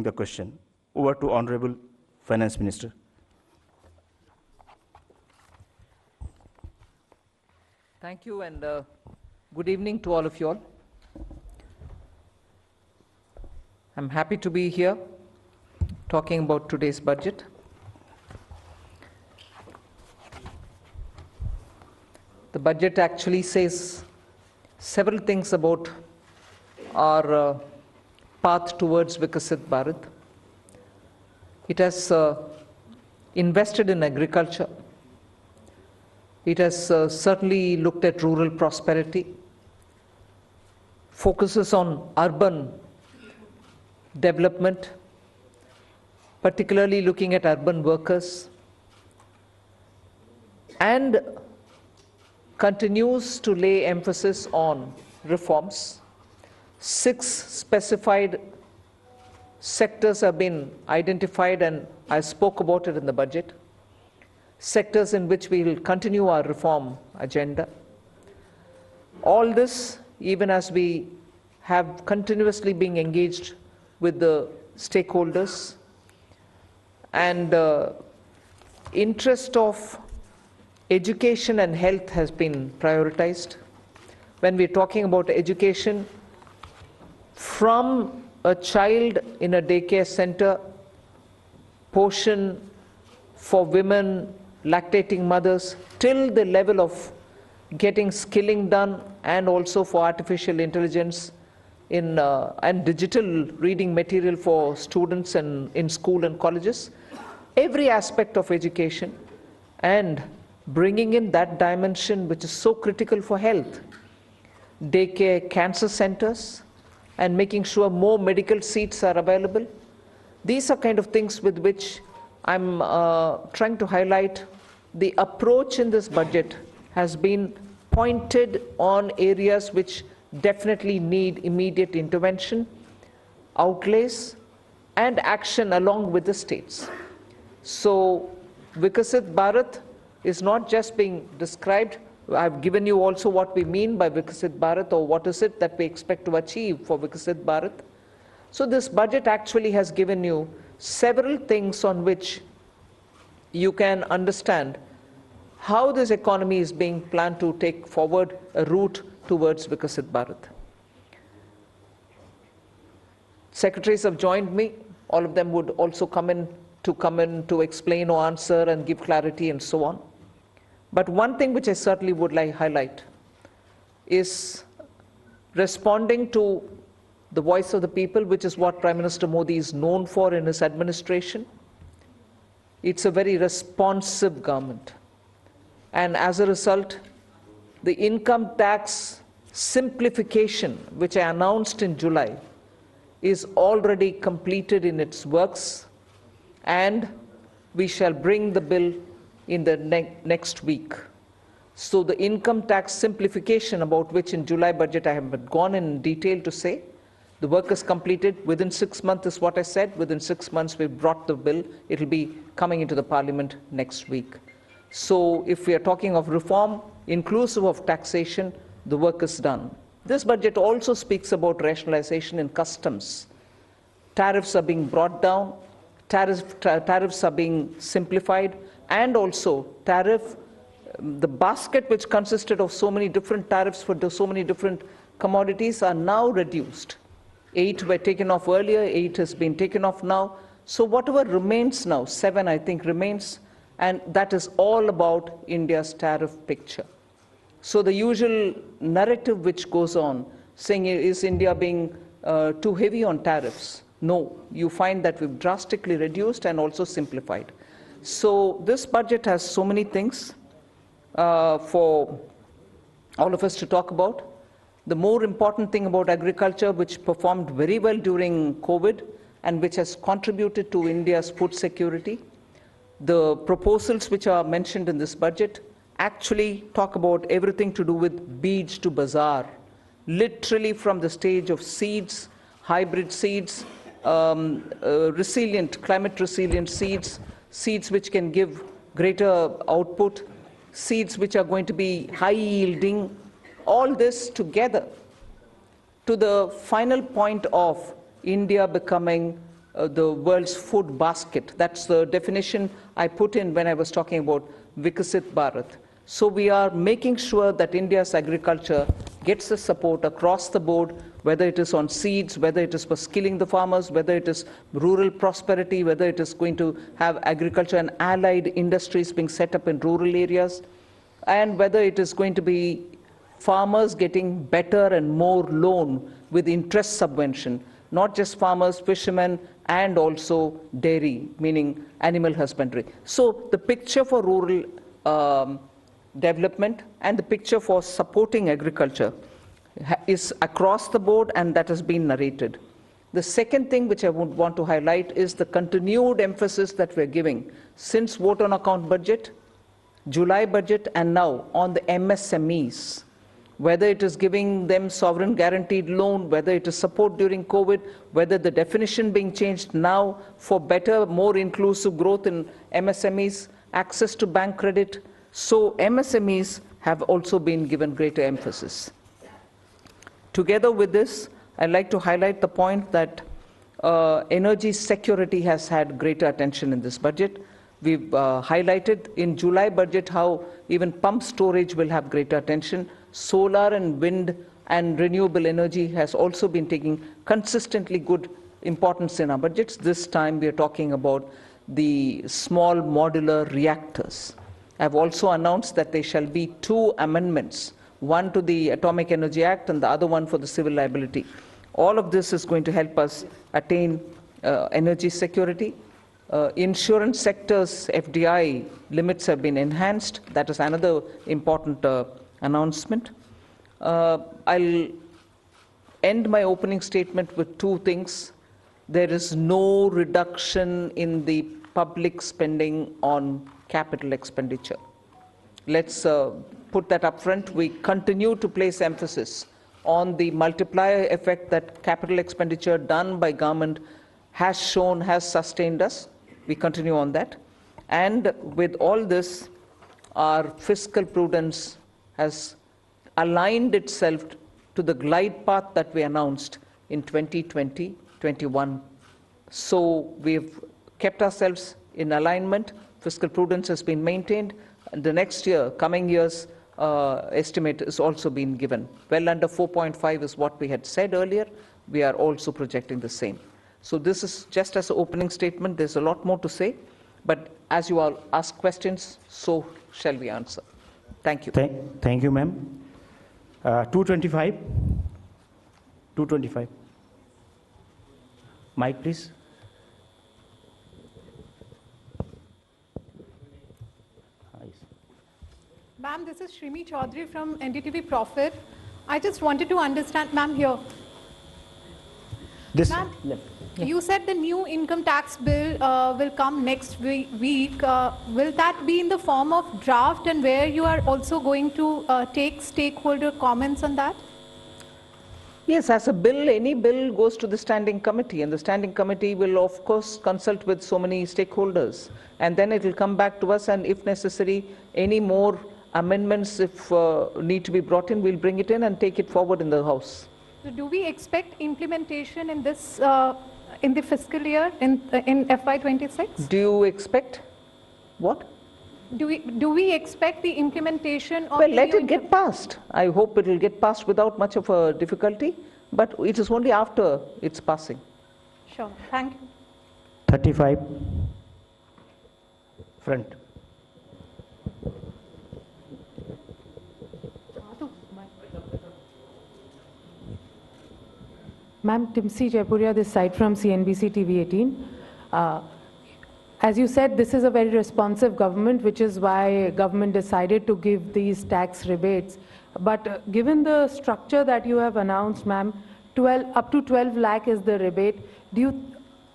the question. Over to Honorable Finance Minister. Thank you, and good evening to all of you all. I'm happy to be here talking about today's budget. The budget actually says several things about our path towards Vikasit Bharat. It has invested in agriculture. It has certainly looked at rural prosperity, focuses on urban development, particularly looking at urban workers, and continues to lay emphasis on reforms. 6 specified sectors have been identified, and I spoke about it in the budget. Sectors in which we will continue our reform agenda. All this, even as we have continuously been engaged with the stakeholders, and interest of education and health has been prioritized. When we're talking about education, from a child in a daycare center, portion for women, lactating mothers, till the level of getting skilling done, and also for artificial intelligence and digital reading material for students and in school and colleges. Every aspect of education, and bringing in that dimension which is so critical for health. Daycare cancer centers, and making sure more medical seats are available. These are kind of things with which I'm trying to highlight. The approach in this budget has been pointed on areas which definitely need immediate intervention, outlays, and action along with the states. So Vikasit Bharat is not just being described. I've given you also what we mean by Vikasit Bharat, or what is it that we expect to achieve for Vikasit Bharat. So this budget actually has given you several things on which you can understand how this economy is being planned to take forward a route towards Vikasit Bharat. Secretaries have joined me. All of them would also come in to explain or answer and give clarity and so on. But one thing which I certainly would like to highlight is responding to the voice of the people, which is what Prime Minister Modi is known for in his administration. It's a very responsive government. And as a result, the income tax simplification, which I announced in July, is already completed in its works, and we shall bring the bill in the next week. So the income tax simplification, about which in July budget I have gone in detail to say, the work is completed. Within 6 months is what I said. Within 6 months we brought the bill. It will be coming into the Parliament next week. So if we are talking of reform, inclusive of taxation, the work is done. This budget also speaks about rationalization in customs. Tariffs are being brought down, tariffs are being simplified, and also the basket which consisted of so many different tariffs for so many different commodities are now reduced. 8 were taken off earlier, 8 has been taken off now. So whatever remains now, 7 I think remains, and that is all about India's tariff picture. So the usual narrative which goes on, saying is India being too heavy on tariffs? No, you find that we've drastically reduced and also simplified. So this budget has so many things for all of us to talk about. The more important thing about agriculture, which performed very well during COVID and which has contributed to India's food security, the proposals which are mentioned in this budget actually talk about everything to do with beej to bazaar, literally from the stage of seeds, hybrid seeds, climate resilient seeds, seeds which can give greater output, seeds which are going to be high yielding, all this together to the final point of India becoming the world's food basket. That's the definition I put in when I was talking about Vikasit Bharat. So we are making sure that India's agriculture gets the support across the board, whether it is on seeds, whether it is for skilling the farmers, whether it is rural prosperity, whether it is going to have agriculture and allied industries being set up in rural areas, and whether it is going to be farmers getting better and more loan with interest subvention, not just farmers, fishermen, and also dairy, meaning animal husbandry. So the picture for rural development and the picture for supporting agriculture is across the board, and that has been narrated. The second thing which I would want to highlight is the continued emphasis that we're giving since vote on account budget, July budget, and now on the MSMEs. Whether it is giving them sovereign guaranteed loan, whether it is support during COVID, whether the definition being changed now for better, more inclusive growth in MSMEs, access to bank credit. So MSMEs have also been given greater emphasis. Together with this, I'd like to highlight the point that energy security has had greater attention in this budget. We've highlighted in July budget how even pump storage will have greater attention. Solar and wind and renewable energy has also been taking consistently good importance in our budgets. This time we are talking about the small modular reactors. I've also announced that there shall be 2 amendments, one to the Atomic Energy Act and the other one for the civil liability. All of this is going to help us attain energy security. Insurance sector's FDI limits have been enhanced. That is another important announcement. I'll end my opening statement with 2 things. There is no reduction in the public spending on capital expenditure. Let's put that up front. We continue to place emphasis on the multiplier effect that capital expenditure done by government has shown, has sustained us. We continue on that. And with all this, our fiscal prudence has aligned itself to the glide path that we announced in 2020-21. So we've kept ourselves in alignment. Fiscal prudence has been maintained. And the next year, coming years, estimate is also been given. Well under 4.5 is what we had said earlier. We are also projecting the same. So this is just as an opening statement. There's a lot more to say. But as you all ask questions, so shall we answer. Thank you. Thank you, ma'am. 225. 225. Mic, please. Ma'am, this is Shrimi Chaudhary from NDTV Profit. I just wanted to understand, ma'am, here. This. Ma'am, you said the new income tax bill will come next week. Will that be in the form of draft, and where you are also going to take stakeholder comments on that? Yes, as a bill, any bill goes to the standing committee, and the standing committee will, of course, consult with so many stakeholders. And then it will come back to us, and if necessary, any more amendments, if need to be brought in, we'll bring it in and take it forward in the House. So do we expect implementation in this, in the fiscal year, in FY26? Do you expect what? Do we expect the implementation of? Well, let it get passed. I hope it will get passed without much of a difficulty, but it is only after its passing. Sure. Thank you. 35. Front. Ma'am, Timsi Jaipuria, this side from CNBC TV 18. As you said, this is a very responsive government, which is why government decided to give these tax rebates. But given the structure that you have announced, ma'am, up to 12 lakh is the rebate.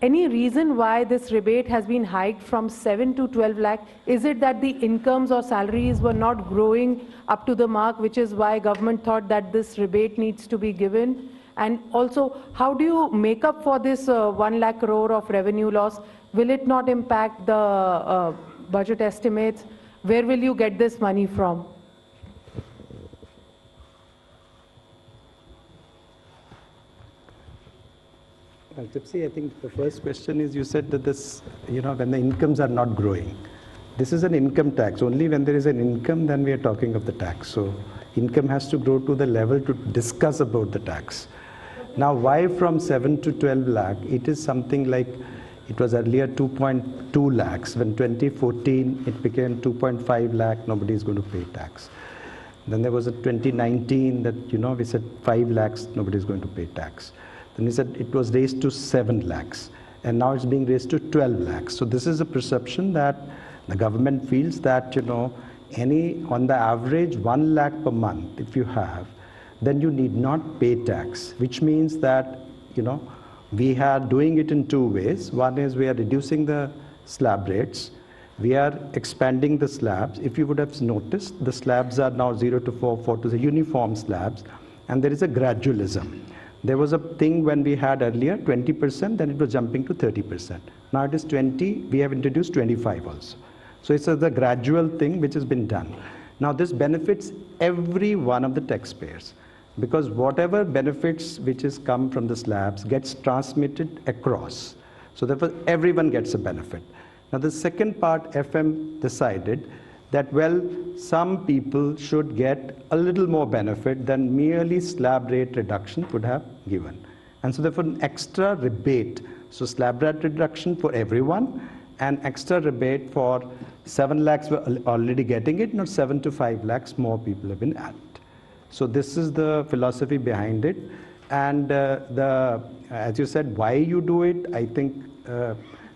Any reason why this rebate has been hiked from 7 to 12 lakh? Is it that the incomes or salaries were not growing up to the mark, which is why government thought that this rebate needs to be given? And also, how do you make up for this 1 lakh crore of revenue loss? Will it not impact the budget estimates? Where will you get this money from? Tipsy, I think the first question is you said that this, when the incomes are not growing. This is an income tax. Only when there is an income, then we are talking of the tax. So income has to grow to the level to discuss about the tax. Now, why from 7 to 12 lakh? It is something like, it was earlier 2.2 lakhs. When 2014, it became 2.5 lakh, nobody is going to pay tax. Then there was a 2019 that, we said 5 lakhs, nobody is going to pay tax. Then we said it was raised to 7 lakhs. And now it's being raised to 12 lakhs. So this is a perception that the government feels that, on the average 1 lakh per month, if you have, then you need not pay tax, which means that, we are doing it in two ways. One is we are reducing the slab rates. We are expanding the slabs. If you would have noticed, the slabs are now 0 to 4, 4 to the uniform slabs, and there is a gradualism. There was a thing when we had earlier 20%, then it was jumping to 30%. Now it is 20, we have introduced 25 also. So it's the gradual thing which has been done. Now this benefits every one of the taxpayers, because whatever benefits which has come from the slabs gets transmitted across. So therefore everyone gets a benefit. Now the second part, FM decided that, well, some people should get a little more benefit than merely slab rate reduction would have given. And so therefore an extra rebate. So slab rate reduction for everyone, and extra rebate for 7 lakhs were already getting it, now 7 to 5 lakhs more people have been added. So this is the philosophy behind it. And as you said, why you do it, I think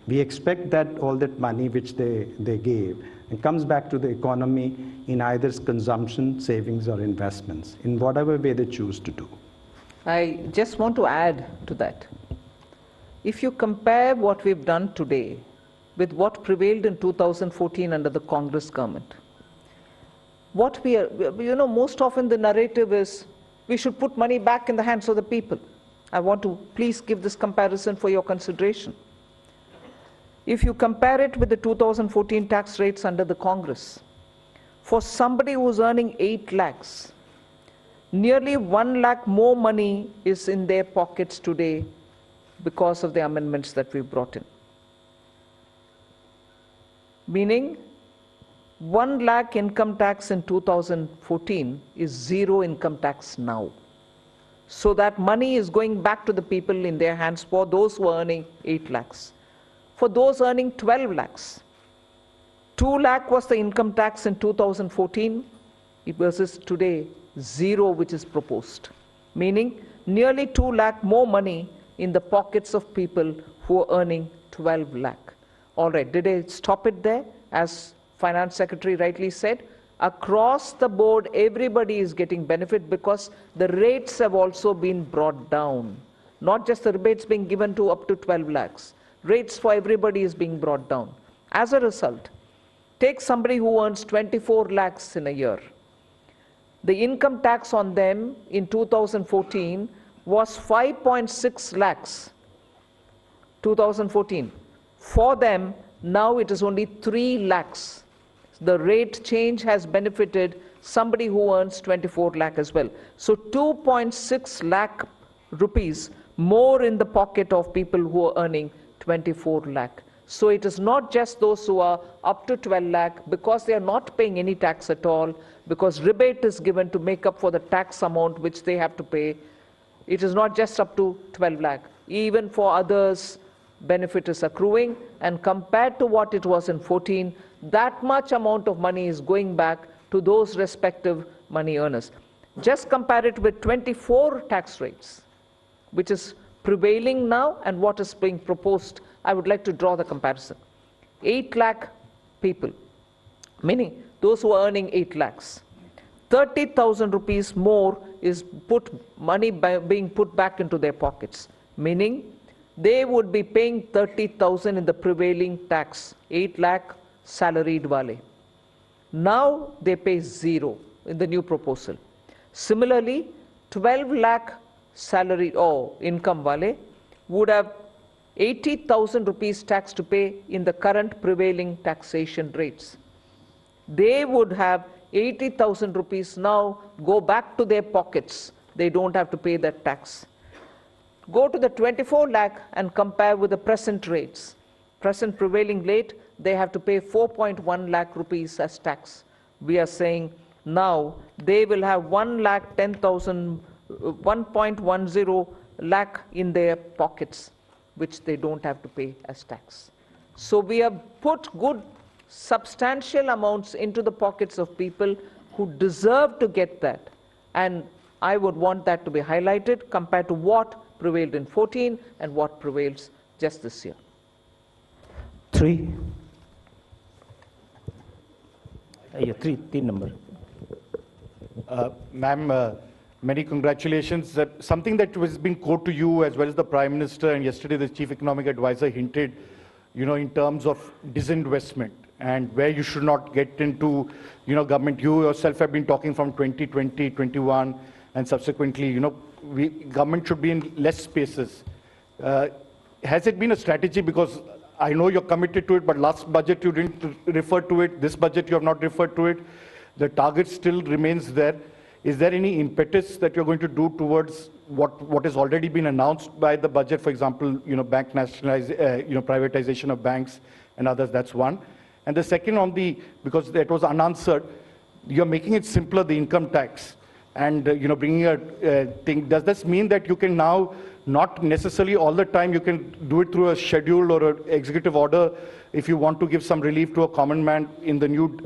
we expect that all that money which they gave, it comes back to the economy in either consumption, savings, or investments, in whatever way they choose to do. I just want to add to that. If you compare what we've done today with what prevailed in 2014 under the Congress government, what we are, most often the narrative is we should put money back in the hands of the people. I want to please give this comparison for your consideration. If you compare it with the 2014 tax rates under the Congress, for somebody who's earning 8 lakhs, nearly 1 lakh more money is in their pockets today because of the amendments that we brought in. Meaning, 1 lakh income tax in 2014 is 0 income tax now. So that money is going back to the people in their hands for those who are earning 8 lakhs. For those earning 12 lakhs, 2 lakh was the income tax in 2014, versus today 0 which is proposed. Meaning nearly 2 lakh more money in the pockets of people who are earning 12 lakh. All right, did I stop it there? As Finance Secretary rightly said, across the board everybody is getting benefit because the rates have also been brought down. Not just the rebates being given to up to 12 lakhs. Rates for everybody is being brought down. As a result, take somebody who earns 24 lakhs in a year. The income tax on them in 2014 was 5.6 lakhs. 2014. For them, now it is only 3 lakhs. The rate change has benefited somebody who earns 24 lakh as well. So 2.6 lakh rupees more in the pocket of people who are earning 24 lakh. So it is not just those who are up to 12 lakh because they are not paying any tax at all, because rebate is given to make up for the tax amount which they have to pay. It is not just up to 12 lakh. Even for others, benefit is accruing, and compared to what it was in 14, that much amount of money is going back to those respective money earners. Just compare it with 24 tax rates, which is prevailing now, and what is being proposed. I would like to draw the comparison. 8 lakh people, meaning those who are earning 8 lakhs. 30,000 rupees more is being put back into their pockets, meaning they would be paying 30,000 in the prevailing tax, 8 lakh salaried wale. Now they pay 0 in the new proposal. Similarly, 12 lakh salary or income wale would have 80,000 rupees tax to pay in the current prevailing taxation rates. They would have 80,000 rupees now go back to their pockets. They don't have to pay that tax. go to the 24 lakh and compare with the present rates. Present prevailing rate, they have to pay 4.1 lakh rupees as tax. We are saying now they will have 1.10 lakh in their pockets, which they don't have to pay as tax. So we have put good substantial amounts into the pockets of people who deserve to get that. And I would want that to be highlighted compared to what prevailed in 14 and what prevails just this year. 3. Yeah, 3 number. Ma'am, many congratulations. Something that has been quoted to you as well as the Prime Minister and yesterday the Chief Economic Advisor hinted, in terms of disinvestment and where you should not get into, government. You yourself have been talking from 2020, 21, and subsequently, government should be in less spaces. Has it been a strategy? Because I know you're committed to it, but last budget you didn't refer to it. This budget you have not referred to it. The target still remains there. Is there any impetus that you're going to do towards what has already been announced by the budget? For example, bank privatization of banks and others. That's one. And the second because that was unanswered, you're making it simpler, the income tax, and bringing a thing. Does this mean that you can now not necessarily all the time you can do it through a schedule or an executive order if you want to give some relief to a common man in the new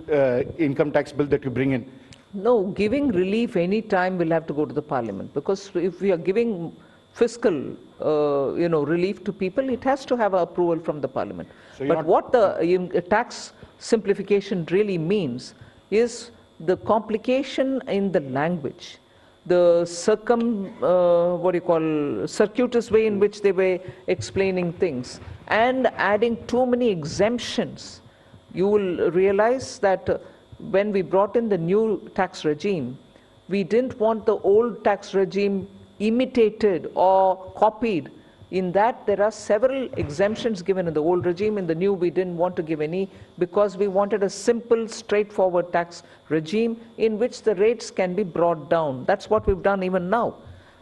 income tax bill that you bring in? No, giving relief any time will have to go to the Parliament, because if we are giving fiscal relief to people, it has to have approval from the Parliament. So but what the tax simplification really means is the complication in the language, the circuitous way in which they were explaining things, and adding too many exemptions. You will realize that when we brought in the new tax regime, we didn't want the old tax regime imitated or copied. In that, there are several exemptions given in the old regime. In the new, we didn't want to give any, because we wanted a simple, straightforward tax regime in which the rates can be brought down. That's what we've done even now.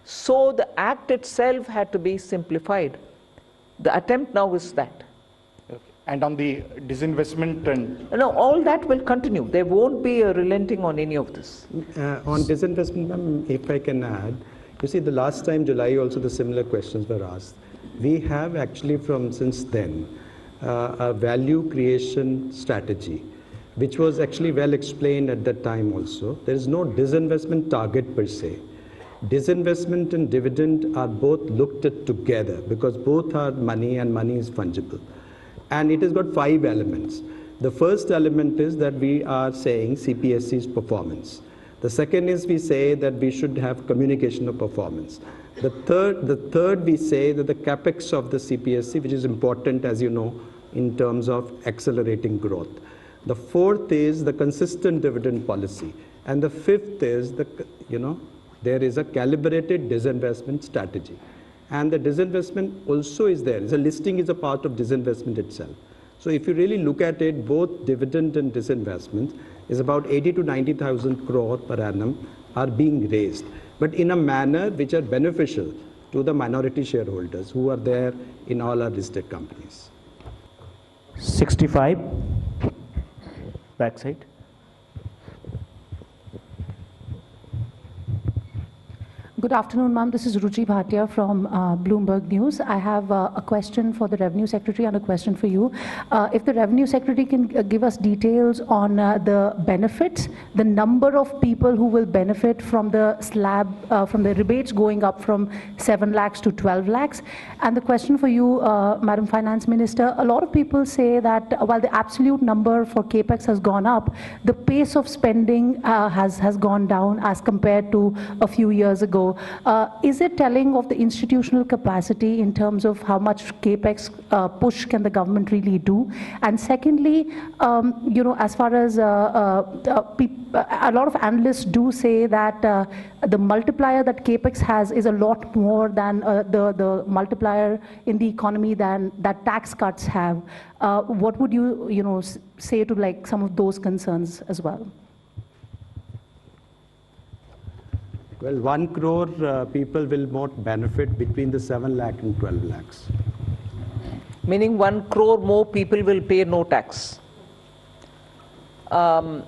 So the act itself had to be simplified. The attempt now is that. And on the disinvestment and... No, all that will continue. There won't be a relenting on any of this. On disinvestment, if I can add, you see, the last time, July, also the similar questions were asked. We have actually since then, a value creation strategy, which was actually well explained at that time also. There is no disinvestment target per se. Disinvestment and dividend are both looked at together, because both are money and money is fungible. And it has got 5 elements. The first element is that we are saying CPSC's performance. The second is we say that we should have communication of performance. The third we say that the capex of the CPSC, which is important, as you know, in terms of accelerating growth. The fourth is the consistent dividend policy. And the fifth is there is a calibrated disinvestment strategy. And the disinvestment also is there. The listing is a part of disinvestment itself. So if you really look at it, both dividend and disinvestment is about 80 to 90,000 crore per annum are being raised, but in a manner which are beneficial to the minority shareholders who are there in all our listed companies. 65, backside. Good afternoon, ma'am. This is Ruchi Bhatia from Bloomberg News. I have a question for the Revenue Secretary and a question for you. If the Revenue Secretary can give us details on the benefits, the number of people who will benefit from the slab, from the rebates going up from 7 lakhs to 12 lakhs. And the question for you, Madam Finance Minister, a lot of people say that while the absolute number for CAPEX has gone up, the pace of spending has gone down as compared to a few years ago. Is it telling of the institutional capacity in terms of how much CAPEX push can the government really do? And secondly, as far as a lot of analysts do say that the multiplier that CAPEX has is a lot more than the multiplier in the economy than that tax cuts have. What would you say to some of those concerns as well? Well, 1 crore people will not benefit between the 7 lakh and 12 lakhs. Meaning 1 crore more people will pay no tax. On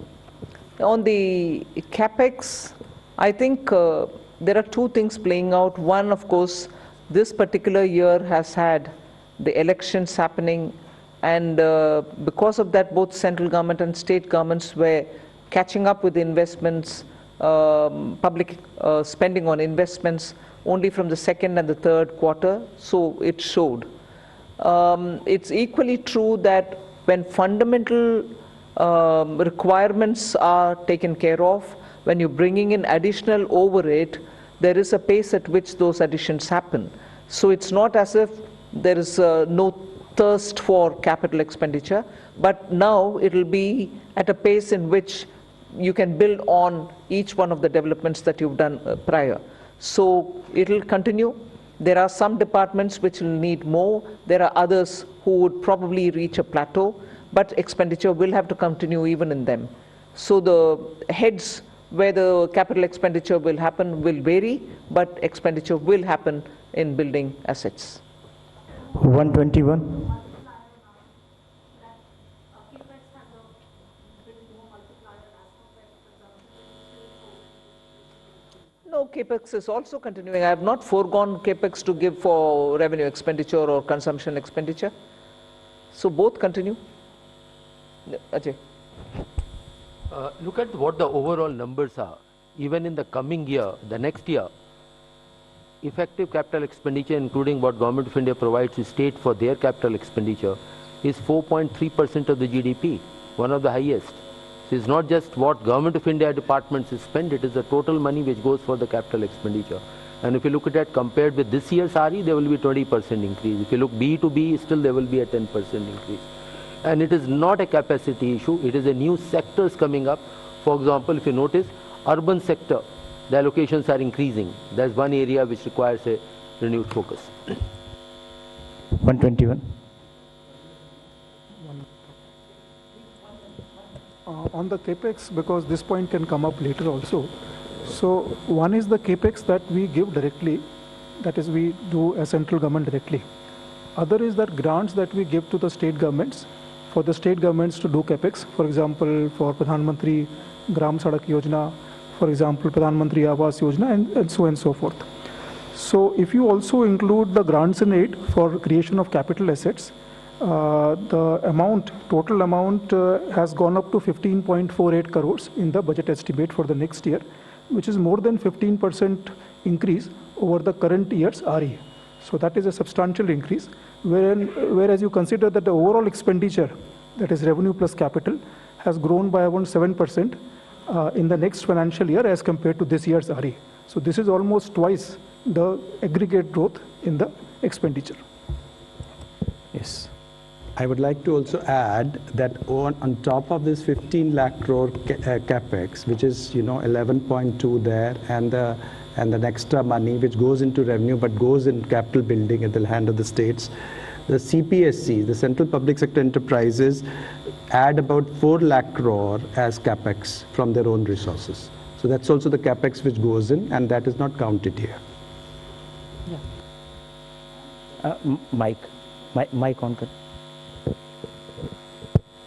the capex, I think there are two things playing out. One, of course, this particular year has had the elections happening, and because of that, both central government and state governments were catching up with investments, public spending on investments only from the second and the third quarter, so it showed. It's equally true that when fundamental requirements are taken care of, when you're bringing in additional overhead, there is a pace at which those additions happen. So it's not as if there is no thirst for capital expenditure, but now it will be at a pace in which you can build on each one of the developments that you've done prior. So it will continue. There are some departments which will need more. There are others who would probably reach a plateau, but expenditure will have to continue even in them. So the heads where the capital expenditure will happen will vary, but expenditure will happen in building assets. 121. No, capex is also continuing. I have not foregone capex to give for revenue expenditure or consumption expenditure. So both continue. Ajay. Look at what the overall numbers are. Even in the coming year, the next year, effective capital expenditure, including what Government of India provides to state for their capital expenditure, is 4.3% of the GDP, one of the highest. So it's not just what Government of India departments spend, it is the total money which goes for the capital expenditure. And if you look at that compared with this year's RE, there will be 20% increase. If you look B to B, still there will be a 10% increase. And it is not a capacity issue, it is a new sectors coming up. For example, if you notice, urban sector, the allocations are increasing. That's one area which requires a renewed focus. 121. On the capex, because this point can come up later also. So one is the capex that we give directly, that is we do as central government directly. Other is that grants that we give to the state governments, for the state governments to do capex. For example, for Parliamentary Gram Sadak Yojana, for example, Parliamentary Awas Yojana, and so on and so forth. So if you also include the grants in aid for creation of capital assets, the amount, total amount has gone up to 15.48 crores in the budget estimate for the next year, which is more than 15% increase over the current year's RE. So that is a substantial increase, whereas you consider that the overall expenditure, that is revenue plus capital, has grown by around 7% in the next financial year as compared to this year's RE. So this is almost twice the aggregate growth in the expenditure. Yes. I would like to also add that on top of this 15 lakh crore capex, which is 11.2 there, and the extra money which goes into revenue but goes in capital building at the hand of the states, the CPSC, the Central Public Sector Enterprises, add about 4 lakh crore as capex from their own resources. So that's also the capex which goes in, and that is not counted here. Mike on कर.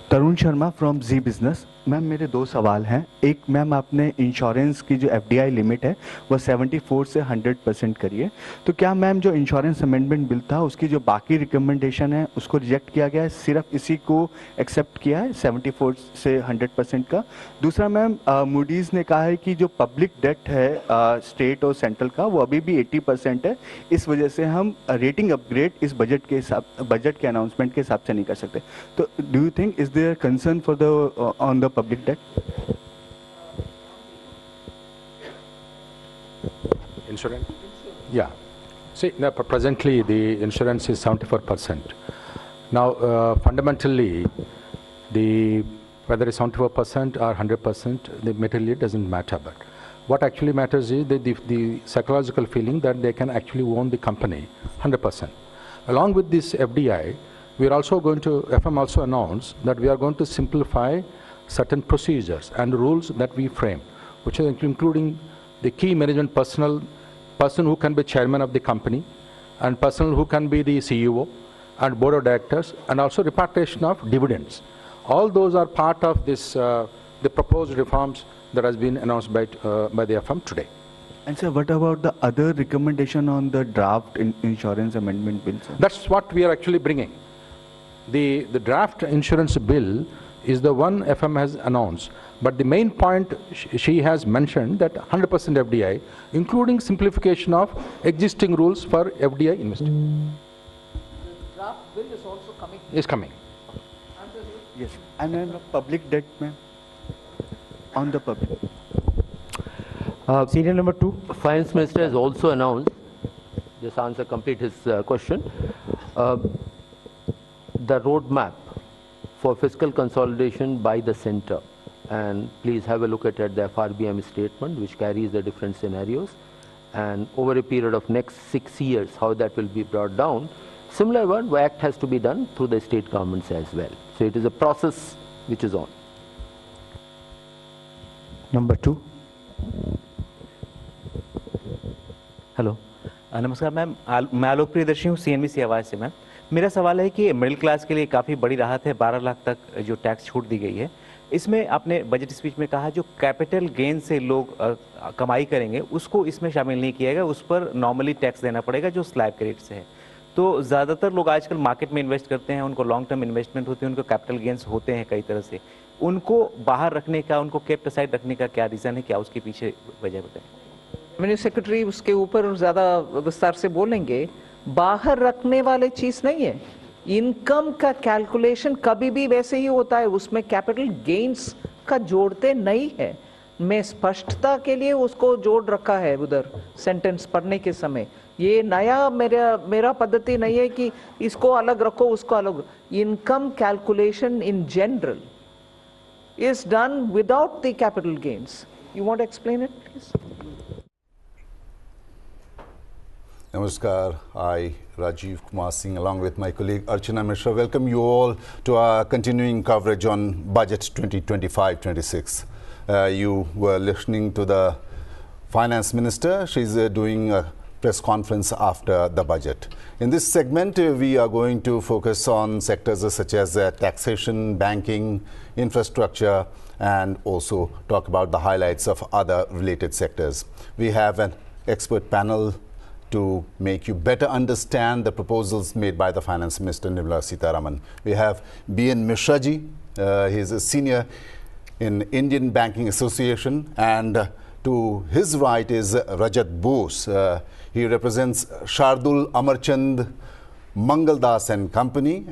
Tarun Sharma from Zee business. Ma'am मेरे दो सवाल हैं. एक, ma'am आपने insurance की जो FDI limit है वो 74 से 100% करिए, तो क्या मैम जो इंश्योरेंस अमेंडमेंट बिल था उसकी जो बाकी रिकमेंडेशन है उसको रिजेक्ट किया गया है, सिर्फ इसी को एक्सेप्ट किया है 74 से 100% का? दूसरा मैम, मूडीज़ ने कहा है कि जो पब्लिक डेट है स्टेट और सेंट्रल का वो अभी भी 80% है, इस वजह से हम रेटिंग अपग्रेड इस बजट के अनाउंसमेंट के हिसाब से नहीं कर सकते. तो do you think is there concern for the on the public debt? Insurance? Yeah. See, now, presently the insurance is 74%. Now, fundamentally, whether it's 74% or 100%, the material doesn't matter. But what actually matters is the psychological feeling that they can actually own the company 100%. Along with this FDI, we are also going to, FM also announced that we are going to simplify certain procedures and rules that we frame, which are including the key management personnel, person who can be chairman of the company, and person who can be the CEO and board of directors, and also repatriation of dividends. All those are part of this, the proposed reforms that has been announced by the FM today. And sir, what about the other recommendation on the draft insurance amendment bill, sir? That's what we are actually bringing. The draft insurance bill is the one FM has announced. But the main point she has mentioned that 100% FDI, including simplification of existing rules for FDI investing. The draft bill is also coming. Is coming. Yes. And then public debt, ma'am. On the public. Serial number 2. Finance Minister has also announced, just answer complete his question, the roadmap for fiscal consolidation by the centre. And please have a look at the FRBM statement, which carries the different scenarios, and over a period of next 6 years, how that will be brought down. Similar one, act has to be done through the state governments as well. So it is a process which is on. Number 2. Hello, नमस्कार ma'am, मैं आलोक प्रियदर्शी हूँ CNBC आवाज़ से। Ma'am, मेरा सवाल है कि middle class के लिए काफ़ी बड़ी राहत है, 12 लाख तक जो टैक्स छूट दी गई है। इसमें आपने बजट स्पीच में कहा जो कैपिटल गेन से लोग कमाई करेंगे उसको इसमें शामिल नहीं किया गया, उस पर नॉर्मली टैक्स देना पड़ेगा जो स्लैब के रेट से है। तो ज़्यादातर लोग आजकल मार्केट में इन्वेस्ट करते हैं, उनको लॉन्ग टर्म इन्वेस्टमेंट होती है, उनको कैपिटल गेन्स होते हैं कई तरह से, उनको बाहर रखने का, उनको केप्ट असाइड रखने का क्या रीज़न है, क्या उसके पीछे वजह बताएं? रेवेन्यू सेक्रेटरी उसके ऊपर ज़्यादा विस्तार से बोलेंगे। बाहर रखने वाले चीज़ नहीं है, इनकम का कैलकुलेशन कभी भी वैसे ही होता है, उसमें कैपिटल गेन्स का जोड़ते नहीं है। मैं स्पष्टता के लिए उसको जोड़ रखा है उधर सेंटेंस पढ़ने के समय। ये नया मेरा पद्धति नहीं है कि इसको अलग रखो उसको अलग। Income calculation in general is done without the capital gains. You want to explain it, please? Namaskar, I, Rajiv Kumar Singh, along with my colleague Archana Mishra, welcome you all to our continuing coverage on Budget 2025-26. You were listening to the Finance Minister. She's doing a press conference after the budget. In this segment, we are going to focus on sectors such as taxation, banking, infrastructure, and also talk about the highlights of other related sectors. We have an expert panel to make you better understand the proposals made by the Finance Minister Nirmala Sitharaman. We have B.N. Mishra ji, he is a senior in Indian Banking Association, and to his right is Rajat Bose. He represents Shardul Amarchand Mangaldas and Company,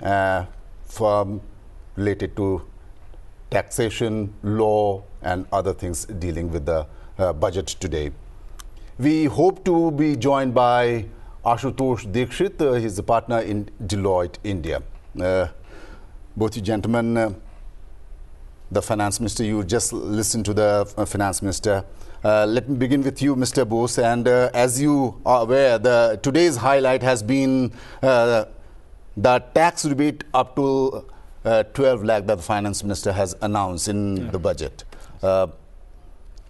firm related to taxation, law, and other things dealing with the budget today. We hope to be joined by Ashutosh Dikshit. He's a partner in Deloitte, India. Both you gentlemen, the Finance Minister, you just listened to the Finance Minister. Let me begin with you, Mr. Bose. And as you are aware, today's highlight has been the tax rebate up to 12 lakh that the Finance Minister has announced in the budget.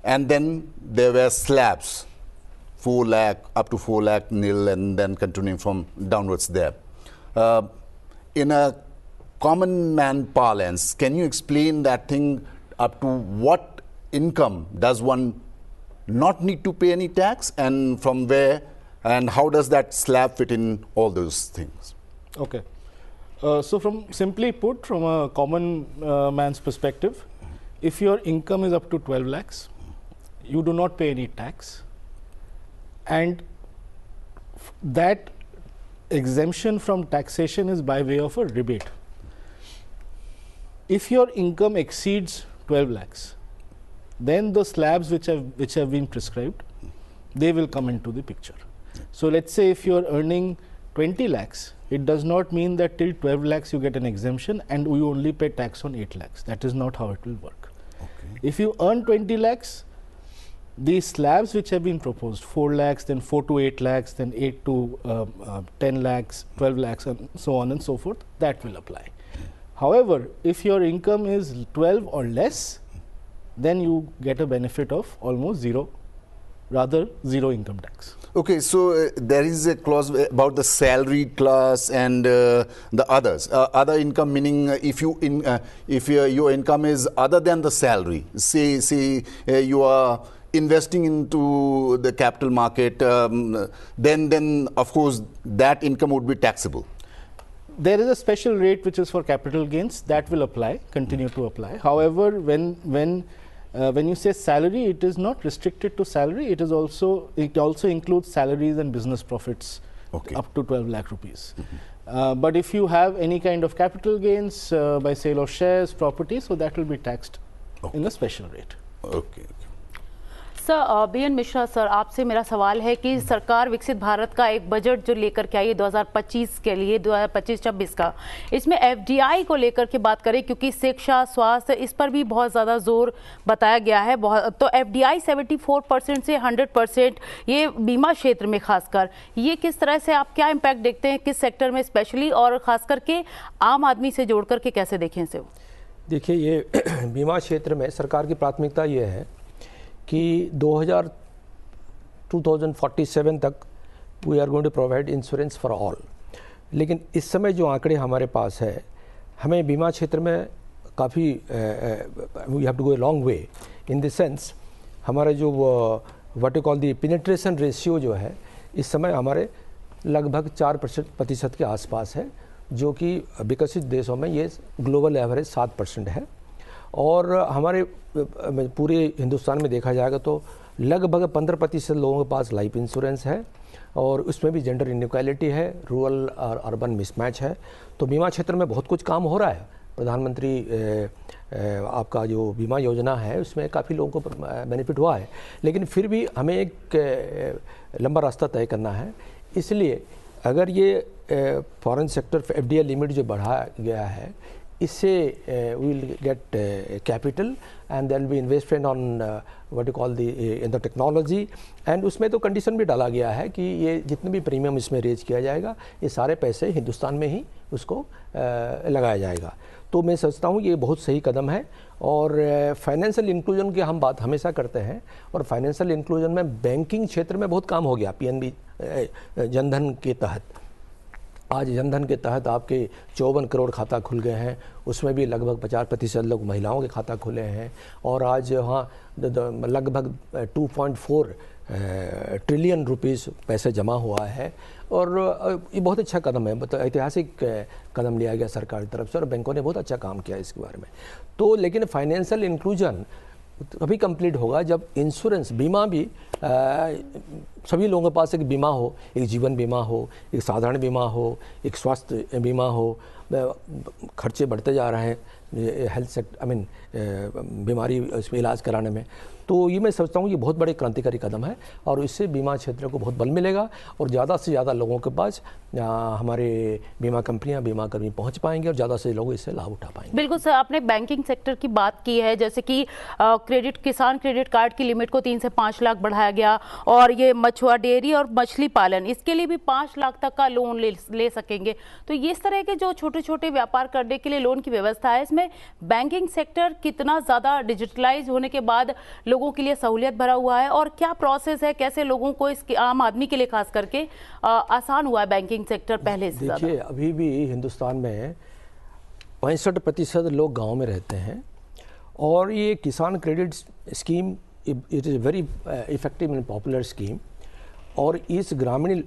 And then there were slabs, 4 lakh, up to 4 lakh nil, and then continuing from downwards there. In a common man parlance, can you explain that thing up to what income does one not need to pay any tax, and from where, and how does that slab fit in all those things? Okay. So from simply put, from a common man's perspective, if your income is up to 12 lakhs, you do not pay any tax, and that exemption from taxation is by way of a rebate. If your income exceeds 12 lakhs, then the slabs which have been prescribed, they will come into the picture. So let's say if you are earning 20 lakhs, it does not mean that till 12 lakhs you get an exemption and you only pay tax on 8 lakhs. That is not how it will work. Okay. If you earn 20 lakhs, the slabs which have been proposed, 4 lakhs, then 4 to 8 lakhs, then 8 to 10 lakhs, 12 lakhs, and so on and so forth, that will apply. However, if your income is 12 or less, then you get a benefit of almost 0 rather zero income tax. Okay, so there is a clause about the salaried class and the others. Other income meaning if your income is other than the salary, say you are investing into the capital market, then of course that income would be taxable. There is a special rate which is for capital gains that will apply, continue to apply. However, when you say salary, it is not restricted to salary. It also includes salaries and business profits up to 12 lakh rupees. But if you have any kind of capital gains by sale of shares, property, so that will be taxed in a special rate. Okay. Sir BN Mishra sir, आपसे मेरा सवाल है कि सरकार विकसित भारत का एक budget जो लेकर के आई है 2025 के लिए, 2025-26 का, इसमें एफडीआई को लेकर के बात करें क्योंकि शिक्षा, स्वास्थ्य, इस पर भी बहुत ज़्यादा जोर बताया गया है। तो एफडीआई 74% से 100%, ये बीमा क्षेत्र में खासकर, ये किस तरह से आप क्या इम्पैक्ट देखते हैं, किस सेक्टर में स्पेशली, और ख़ास करके आम आदमी से जोड़ करके कैसे देखें इसे? देखिए, ये बीमा क्षेत्र में सरकार की प्राथमिकता ये है कि 2047 तक we are going to provide insurance for all. लेकिन इस समय जो आंकड़े हमारे पास है, हमें बीमा क्षेत्र में काफ़ी we have to go a long way in the sense, हमारा जो what you call the penetration ratio जो है इस समय हमारे लगभग 4% के आसपास है, जो कि विकसित देशों में ये ग्लोबल एवरेज 7% है। और हमारे पूरे हिंदुस्तान में देखा जाएगा तो लगभग 15% लोगों के पास लाइफ इंश्योरेंस है, और उसमें भी जेंडर इनइक्वालिटी है, रूरल और अर्बन मिसमैच है। तो बीमा क्षेत्र में बहुत कुछ काम हो रहा है। प्रधानमंत्री आपका जो बीमा योजना है उसमें काफ़ी लोगों को बेनिफिट हुआ है, लेकिन फिर भी हमें एक लंबा रास्ता तय करना है। इसलिए अगर ये फॉरेन सेक्टर एफडीआई लिमिट जो बढ़ाया गया है, इससे will get capital and there will be investment on what you call the in the technology. And उसमें तो कंडीशन भी डाला गया है कि ये जितने भी प्रीमियम इसमें रेज किया जाएगा, ये सारे पैसे हिंदुस्तान में ही उसको लगाया जाएगा। तो मैं सोचता हूँ ये बहुत सही कदम है। और फाइनेंशियल इंक्लूजन की हम बात हमेशा करते हैं, और फाइनेंशियल इंक्लूजन में बैंकिंग क्षेत्र में बहुत काम हो गया। पीएनबी जनधन के तहत, आज जनधन के तहत आपके 54 करोड़ खाता खुल गए हैं, उसमें भी लगभग 50% लोग महिलाओं के खाता खुले हैं। और आज वहाँ लगभग 2.4 ट्रिलियन रुपीस पैसे जमा हुआ है, और ये बहुत अच्छा कदम है, मतलब ऐतिहासिक कदम लिया गया सरकार की तरफ से, और बैंकों ने बहुत अच्छा काम किया इसके बारे में। तो लेकिन फाइनेंशियल इंक्लूजन तभी कंप्लीट होगा जब इंश्योरेंस, बीमा भी सभी लोगों के पास एक बीमा हो, एक जीवन बीमा हो, एक साधारण बीमा हो, एक स्वास्थ्य बीमा हो। खर्चे बढ़ते जा रहे हैं हेल्थ सेक्टर बीमारी इसमें इलाज कराने में। तो ये मैं समझता हूँ ये बहुत बड़े क्रांतिकारी कदम है, और इससे बीमा क्षेत्र को बहुत बल मिलेगा, और ज़्यादा से ज़्यादा लोगों के पास हमारे बीमा कंपनियां, बीमा कर्मी पहुँच पाएंगे, और ज़्यादा से लोग इससे लाभ उठा पाएंगे। बिल्कुल सर, आपने बैंकिंग सेक्टर की बात की है, जैसे कि किसान क्रेडिट कार्ड की लिमिट को 3 से 5 लाख बढ़ाया गया, और ये मछुआ डेयरी और मछली पालन, इसके लिए भी 5 लाख तक का लोन ले सकेंगे। तो इस तरह के जो छोटे छोटे व्यापार करने के लिए लोन की व्यवस्था है, इसमें बैंकिंग सेक्टर कितना ज़्यादा डिजिटलाइज होने के बाद लोगों के लिए सहूलियत भरा हुआ है, और क्या प्रोसेस है, कैसे लोगों को इसके आम आदमी के लिए खास करके आसान हुआ है बैंकिंग सेक्टर पहले से? देखिए, अभी भी हिंदुस्तान में 65% लोग गांव में रहते हैं, और ये किसान credit scheme it is very effective and popular scheme. और इस ग्रामीण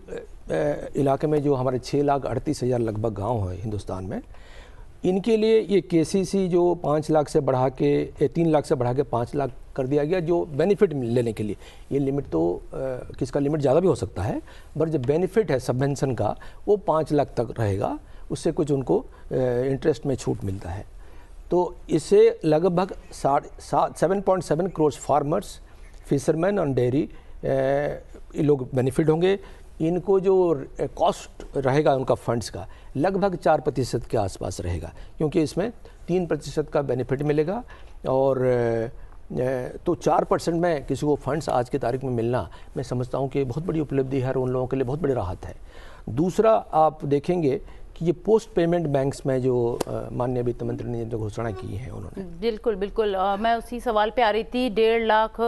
इलाके में जो हमारे 6,38,000 लगभग गांव है हिंदुस्तान में, इनके लिए ये केसीसी जो 5 लाख से बढ़ा के 3 लाख से बढ़ा के 5 लाख कर दिया गया, जो बेनिफिट लेने के लिए। ये लिमिट तो किसका लिमिट ज़्यादा भी हो सकता है, पर जो बेनिफिट है सबवेंशन का वो 5 लाख तक रहेगा, उससे कुछ उनको इंटरेस्ट में छूट मिलता है। तो इससे लगभग 7.7 करोड़ फार्मर्स, फिशरमैन और डेयरी ये लोग बेनिफिट होंगे। इनको जो कॉस्ट रहेगा उनका फंड्स का लगभग 4% के आसपास रहेगा, क्योंकि इसमें 3% का बेनिफिट मिलेगा। और तो 4% में किसी को फंड्स आज की तारीख में मिलना, मैं समझता हूँ कि बहुत बड़ी उपलब्धि है और उन लोगों के लिए बहुत बड़ी राहत है। दूसरा, आप देखेंगे कि ये पोस्ट पेमेंट बैंक्स में जो माननीय वित्त मंत्री ने जो घोषणा की है उन्होंने। बिल्कुल बिल्कुल, मैं उसी सवाल पे आ रही थी। 1.5 लाख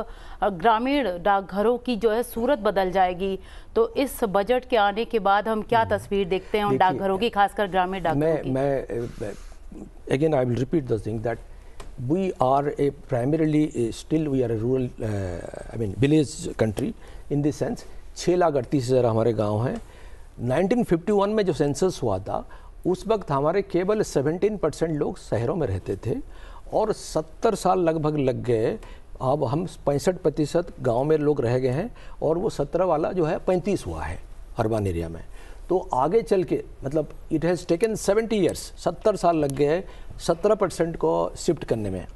ग्रामीण डाकघरों की जो है सूरत बदल जाएगी, तो इस बजट के आने के बाद हम क्या तस्वीर देखते हैं उन डाकघरों की, खासकर ग्रामीण डाकघरों की? मैं again I will repeat the thing that we are a primarily still we are a rural I mean village country in this sense। 6,38,000 हमारे गांव हैं। 1951 में जो सेंसस हुआ था उस वक्त हमारे केवल 17% लोग शहरों में रहते थे और 70 साल लगभग लग गए। अब हम 65% गांव में लोग रह गए हैं और वो 17 वाला जो है 35 हुआ है अर्बन एरिया में। तो आगे चल के मतलब इट हैज़ टेकन 70 ईयर्स, 70 साल लग गए 17% को शिफ्ट करने में।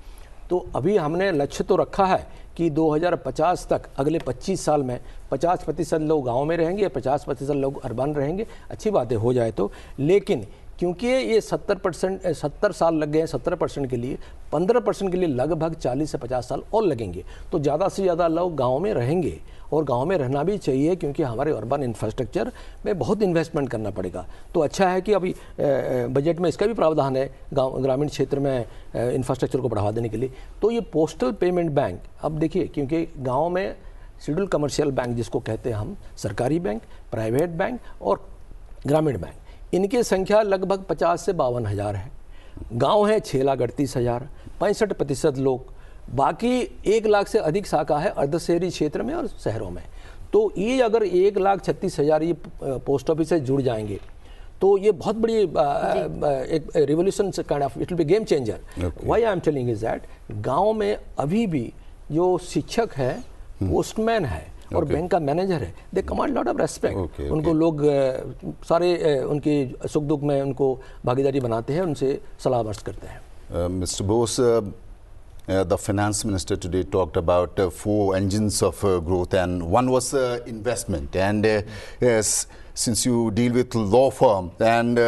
तो अभी हमने लक्ष्य तो रखा है कि 2050 तक अगले 25 साल में 50% लोग गांव में रहेंगे, 50% लोग अर्बन रहेंगे। अच्छी बात है हो जाए तो, लेकिन क्योंकि ये 70 साल लग गए हैं 17% के लिए, 15% के लिए लगभग 40 से 50 साल और लगेंगे। तो ज़्यादा से ज़्यादा लोग गांव में रहेंगे और गांव में रहना भी चाहिए क्योंकि हमारे अर्बन इंफ्रास्ट्रक्चर में बहुत इन्वेस्टमेंट करना पड़ेगा। तो अच्छा है कि अभी बजट में इसका भी प्रावधान है ग्रामीण क्षेत्र में इंफ्रास्ट्रक्चर को बढ़ावा देने के लिए। तो ये पोस्टल पेमेंट बैंक, अब देखिए क्योंकि गाँव में शेड्यूल कमर्शियल बैंक जिसको कहते हैं हम, सरकारी बैंक, प्राइवेट बैंक और ग्रामीण बैंक, इनकी संख्या लगभग 50 से 52 हज़ार है। गांव है 6,38,000, 65% लोग, बाकी 1 लाख से अधिक शाखा है अर्ध शहरी क्षेत्र में और शहरों में। तो ये अगर 1,36,000 ये पोस्ट ऑफिस से जुड़ जाएंगे तो ये बहुत बड़ी एक revolution kind of, it will be game changer. Why I am telling is that गांव में अभी भी जो शिक्षक है, पोस्टमैन है और बैंक का मैनेजर है, दे कमांड लॉट ऑफ रेस्पेक्ट। उनको लोग सारे उनके सुख दुख में उनको भागीदारी बनाते हैं, उनसे सलाह मशवरा करते हैं। Mr. Bose, the finance minister today talked about 4 engines of growth, and one was investment. And yes, since you deal with law firm and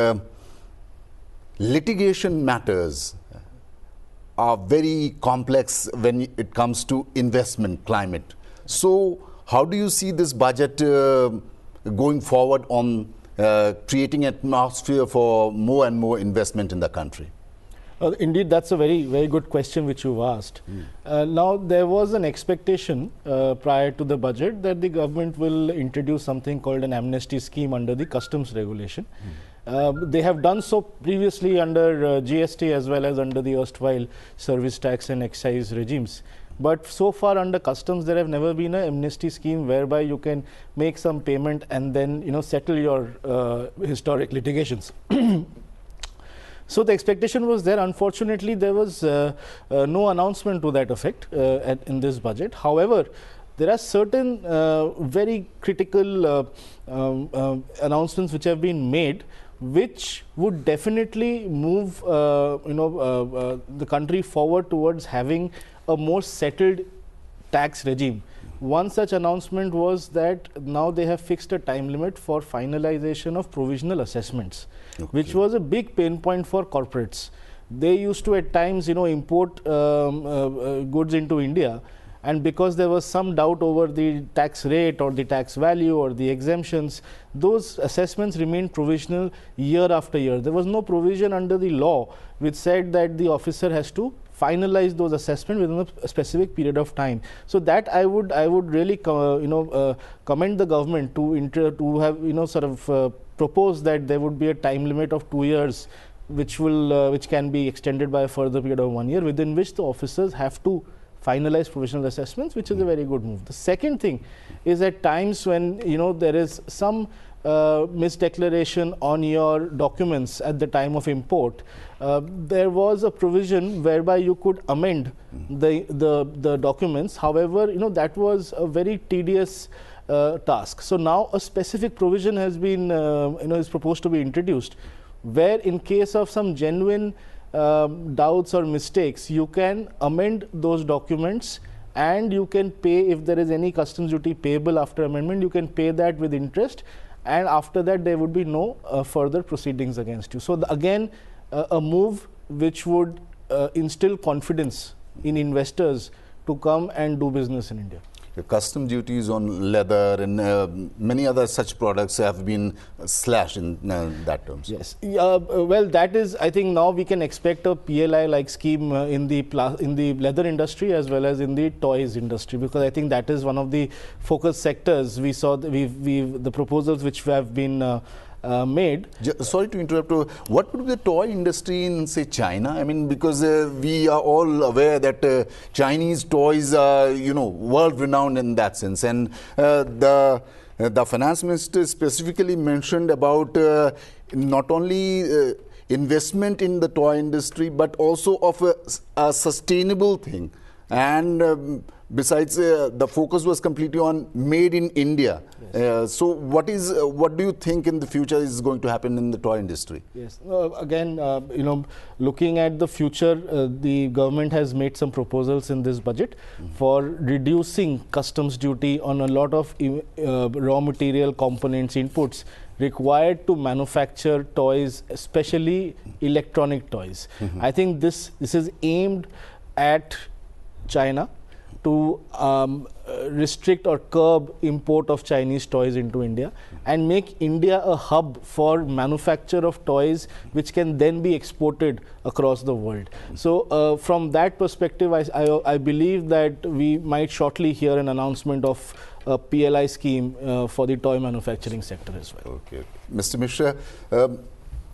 litigation matters are very complex when it comes to investment climate. So how do you see this budget going forward on creating an atmosphere for more and more investment in the country? Indeed, that's a very, very good question which you've asked. Now, there was an expectation prior to the budget that the government will introduce something called an amnesty scheme under the customs regulation. They have done so previously under GST as well as under the erstwhile service tax and excise regimes. But so far under customs there have never been an amnesty scheme whereby you can make some payment and then settle your historic litigations. So the expectation was there. Unfortunately, there was no announcement to that effect in this budget. However, there are certain very critical announcements which have been made, which would definitely move the country forward towards having a more settled tax regime. One such announcement was that now they have fixed a time limit for finalization of provisional assessments, which was a big pain point for corporates. They used to at times import goods into India, and because there was some doubt over the tax rate or the tax value or the exemptions, those assessments remained provisional year after year. There was no provision under the law which said that the officer has to finalize those assessments within a specific period of time. So that I would really commend the government to have sort of propose that there would be a time limit of 2 years, which can be extended by a further period of 1 year, within which the officers have to finalize provisional assessments, which is a very good move. The second thing is at times when there is some misdeclaration on your documents at the time of import, there was a provision whereby you could amend the documents. However, that was a very tedious task. So now a specific provision has been is proposed to be introduced, where in case of some genuine doubts or mistakes, you can amend those documents and you can pay, if there is any customs duty payable after amendment, you can pay that with interest, and after that there would be no further proceedings against you. So again, a move which would instill confidence in investors to come and do business in India. custom duties on leather and many other such products have been slashed in that terms. Yes. Well, that is, I think now we can expect a PLI-like scheme in the leather industry as well as in the toys industry, because I think that is one of the focus sectors. We saw the proposals which have been made. Sorry to interrupt. What would be the toy industry in, say, China? I mean, because we are all aware that Chinese toys are, world-renowned in that sense. And the finance minister specifically mentioned about not only investment in the toy industry, but also of a sustainable thing. And besides, the focus was completely on made in India. Yes. So what do you think in the future is going to happen in the toy industry? Yes. Again, looking at the future, the government has made some proposals in this budget for reducing customs duty on a lot of raw material components, inputs required to manufacture toys, especially electronic toys. I think this is aimed at China to restrict or curb import of Chinese toys into India and make India a hub for manufacture of toys which can then be exported across the world. So from that perspective, I believe that we might shortly hear an announcement of a PLI scheme for the toy manufacturing sector as well. Okay. Mr. Mishra,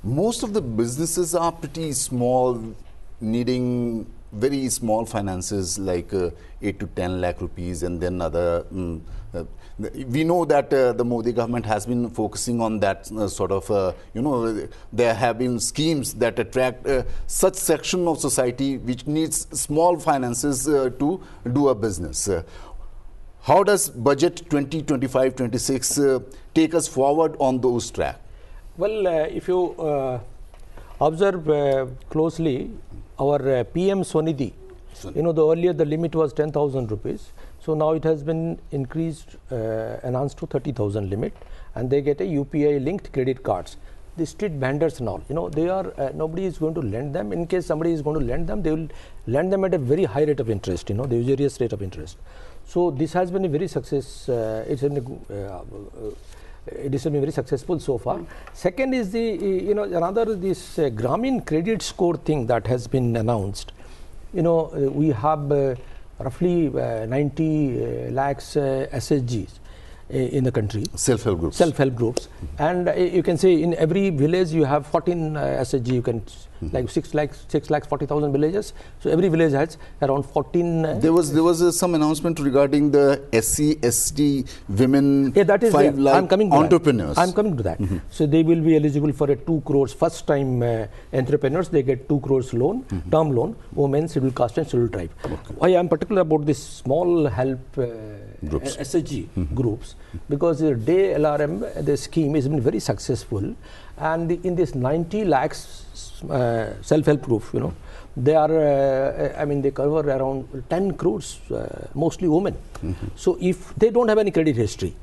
most of the businesses are pretty small, needing very small finances like 8 to 10 lakh rupees, and then other we know that the Modi government has been focusing on that sort of there have been schemes that attract such section of society which needs small finances to do a business. How does budget 2025-26 take us forward on those tracks? Well, if you observe closely, our PM Swanidhi, earlier the limit was 10,000 rupees. So now it has been increased, announced to 30,000 limit, and they get a UPI linked credit cards. The street vendors and all, they are, nobody is going to lend them. In case somebody is going to lend them, they will lend them at a very high rate of interest, the usurious rate of interest. So this has been a very it has been very successful so far. Second is the, another this Gramin credit score thing that has been announced. We have roughly 90 lakhs SHGs in the country. Self-help groups. Self-help groups. And you can say in every village you have 14 SHG, you can like 6 lakhs 40,000 villages. So every village has around 14. There was some announcement regarding the SC, ST women. Yeah, that is 5 lakh I'm coming to entrepreneurs. I'm coming to that. So they will be eligible for a 2 crores first time entrepreneurs. They get 2 crores loan, term loan, women, scheduled caste and scheduled tribe. Why I am particular about this small help groups. SHG groups, because the day LRM, the scheme has been very successful, and in this 90 lakhs self-help group, they are, they cover around 10 crores, mostly women. So if they don't have any credit history,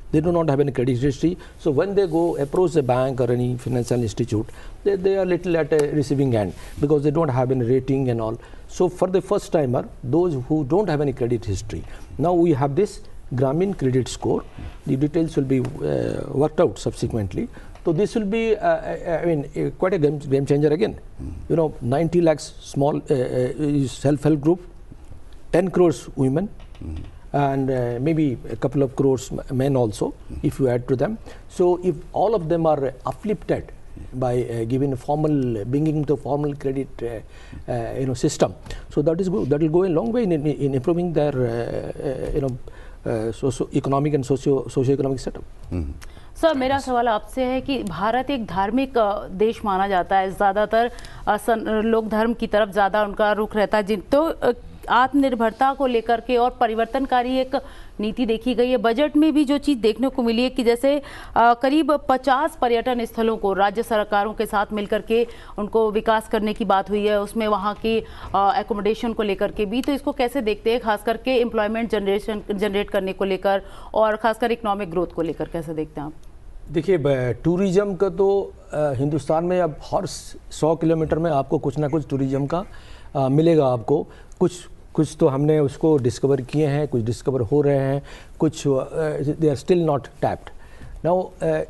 so when they go approach a bank or any financial institute, they are little at a receiving end because they don't have any rating and all. So for the first timer, those who don't have any credit history, now we have this Gramin credit score. The details will be worked out subsequently. So this will be, quite a game changer again. 90 lakhs small self-help group, 10 crores women, and maybe a couple of crores men also, if you add to them. So if all of them are uplifted by giving bringing the formal credit, system, so that is good. That will go a long way in improving their, socio-economic and socio-economic setup. Sir, मेरा सवाल आपसे है कि भारत एक धार्मिक देश माना जाता है, ज़्यादातर लोग धर्म की तरफ ज़्यादा उनका रुख रहता है, तो आत्मनिर्भरता को लेकर के और परिवर्तनकारी एक नीति देखी गई है। बजट में भी जो चीज़ देखने को मिली है कि जैसे करीब 50 पर्यटन स्थलों को राज्य सरकारों के साथ मिलकर के उनको विकास करने की बात हुई है, उसमें वहाँ की एकोमोडेशन को लेकर के भी, तो इसको कैसे देखते हैं, खास करके एम्प्लॉयमेंट जनरेट करने को लेकर और खासकर इकोनॉमिक ग्रोथ को लेकर कैसे देखते हैं आप? देखिए, टूरिज्म का तो हिंदुस्तान में अब हर 100 किलोमीटर में आपको कुछ ना कुछ टूरिज्म का मिलेगा। आपको कुछ तो हमने उसको डिस्कवर किए हैं, कुछ डिस्कवर हो रहे हैं, कुछ they are still not tapped. Now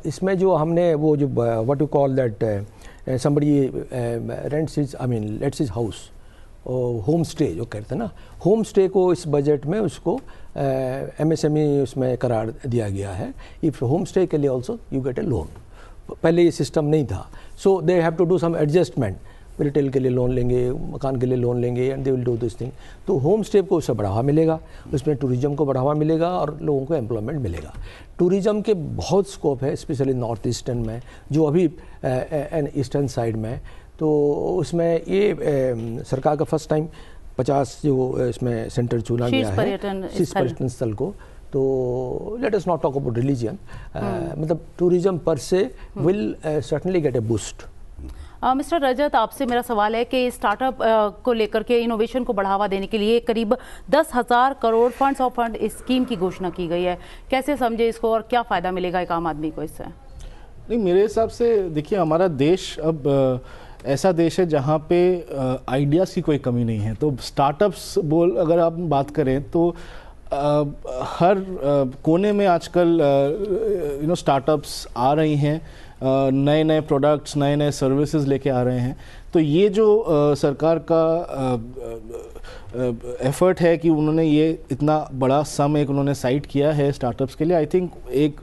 इसमें जो हमने वो जो what you call that somebody rents his lets his house, home stay जो कहते हैं ना, होम स्टे को इस बजट में उसको MSME उसमें करार दिया गया है। इफ होम स्टे के लिए also you get a loan. पहले ये सिस्टम नहीं था, so they have to do some adjustment, retail के लिए लोन लेंगे, मकान के लिए लोन लेंगे, and they will do this thing. तो होम स्टे को उससे बढ़ावा मिलेगा, उसमें टूरिज्म को बढ़ावा मिलेगा और लोगों को एम्प्लॉयमेंट मिलेगा। टूरिज्म के बहुत स्कोप है, स्पेशली नॉर्थ ईस्टर्न में, जो अभी ईस्टर्न साइड में, तो उसमें ये सरकार का फर्स्ट टाइम 50 जो इसमें सेंटर चुना गया है शीर्ष पर्यटन स्थल को। तो let us not talk about religion, मतलब टूरिज्म पर से will certainly get a boost. Mister Rajat, आपसे मेरा सवाल है कि स्टार्टअप को लेकर के इनोवेशन को बढ़ावा देने के लिए करीब 10,000 crore funds of fund scheme की घोषणा की गई है। कैसे समझे इसको और क्या फ़ायदा मिलेगा एक आम आदमी को इससे? नहीं, मेरे हिसाब से देखिए, हमारा देश अब ऐसा देश है जहाँ पे आइडियाज़ की कोई कमी नहीं है। तो स्टार्टअप्स अगर आप बात करें तो हर कोने में आजकल स्टार्टअप्स आ रही हैं, नए नए प्रोडक्ट्स, नए नए सर्विसेज लेके आ रहे हैं। तो ये जो सरकार का एफर्ट है कि उन्होंने ये इतना बड़ा सम एक उन्होंने साइट किया है स्टार्टअप्स के लिए, आई थिंक एक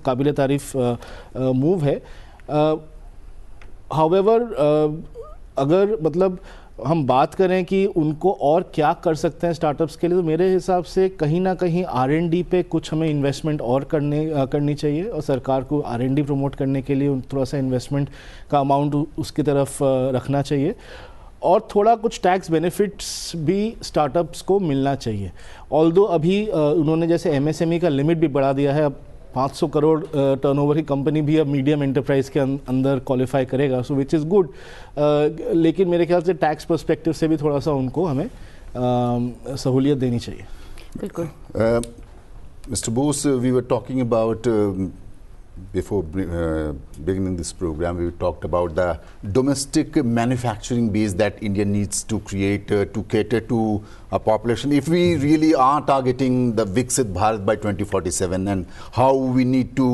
काबिल तारीफ मूव है। हाउएवर अगर मतलब हम बात करें कि उनको और क्या कर सकते हैं स्टार्टअप्स के लिए, तो मेरे हिसाब से कहीं ना कहीं R&D पे कुछ हमें इन्वेस्टमेंट और करनी चाहिए, और सरकार को R&D प्रमोट करने के लिए थोड़ा सा इन्वेस्टमेंट का अमाउंट उसकी तरफ रखना चाहिए, और थोड़ा कुछ टैक्स बेनिफिट्स भी स्टार्टअप्स को मिलना चाहिए। ऑल्दो अभी उन्होंने जैसे MSME का लिमिट भी बढ़ा दिया है, अब 500 करोड़ टर्नओवर की कंपनी भी अब मीडियम एंटरप्राइज के अंदर क्वालिफाई करेगा, सो विच इज़ गुड। लेकिन मेरे ख्याल से टैक्स पर्सपेक्टिव से भी थोड़ा सा उनको हमें सहूलियत देनी चाहिए। बिल्कुल। Mr. Bose, we were talking about before beginning this program, we talked about the domestic manufacturing base that India needs to create to cater to a population. If we really are targeting the Viksit Bharat by 2047, and how we need to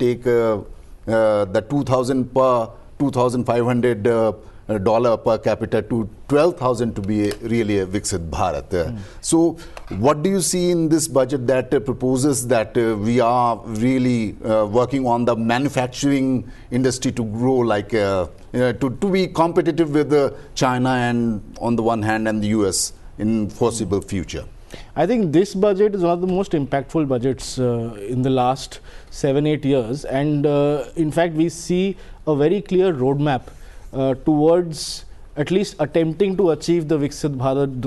take the 2,500 dollar per capita to 12,000 to be really a Viksit Bharat. So what do you see in this budget that proposes that we are really working on the manufacturing industry to grow, like to be competitive with China and on the one hand and the US in foreseeable future? I think this budget is one of the most impactful budgets in the last 7-8 years, and in fact we see a very clear roadmap towards at least attempting to achieve the Viksit Bharat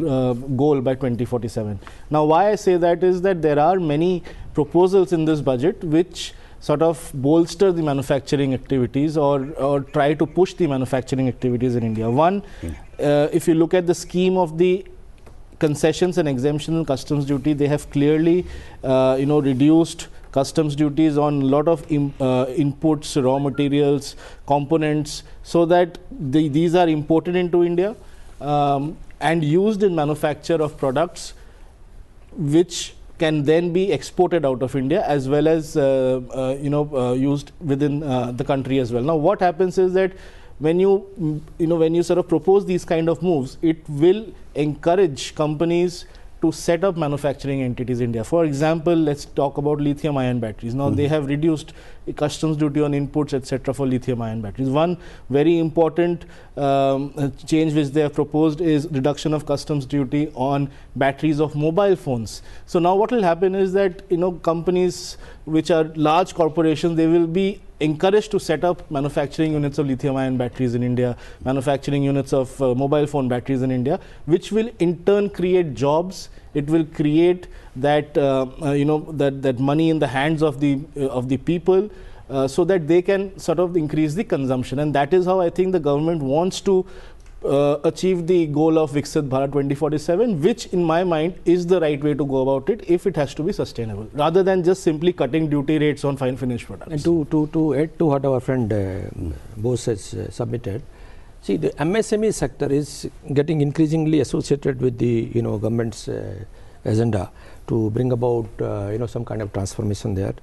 goal by 2047. Now, why I say that is that there are many proposals in this budget which sort of bolster the manufacturing activities or try to push the manufacturing activities in India. One, if you look at the scheme of the concessions and exemption and customs duty, they have clearly reduced customs duties on a lot of inputs, raw materials, components, so that these are imported into India and used in manufacture of products which can then be exported out of India, as well as used within the country as well. Now what happens is that when you sort of propose these kind of moves, it will encourage companies to set up manufacturing entities in India. For example, let's talk about lithium ion batteries. Now they have reduced customs duty on inputs, etc. for lithium ion batteries. One very important change which they have proposed is reduction of customs duty on batteries of mobile phones. So now what will happen is that companies which are large corporations, they will be encouraged to set up manufacturing units of lithium ion batteries in India, manufacturing units of mobile phone batteries in India, which will in turn create jobs. It will create that that money in the hands of the people, so that they can sort of increase the consumption. And that is how I think the government wants to achieve the goal of Viksit Bharat 2047, which in my mind is the right way to go about it if it has to be sustainable, rather than just simply cutting duty rates on fine finished products. And to add to what our friend Bose has submitted, See, the MSME sector is getting increasingly associated with the government's agenda to bring about some kind of transformation there.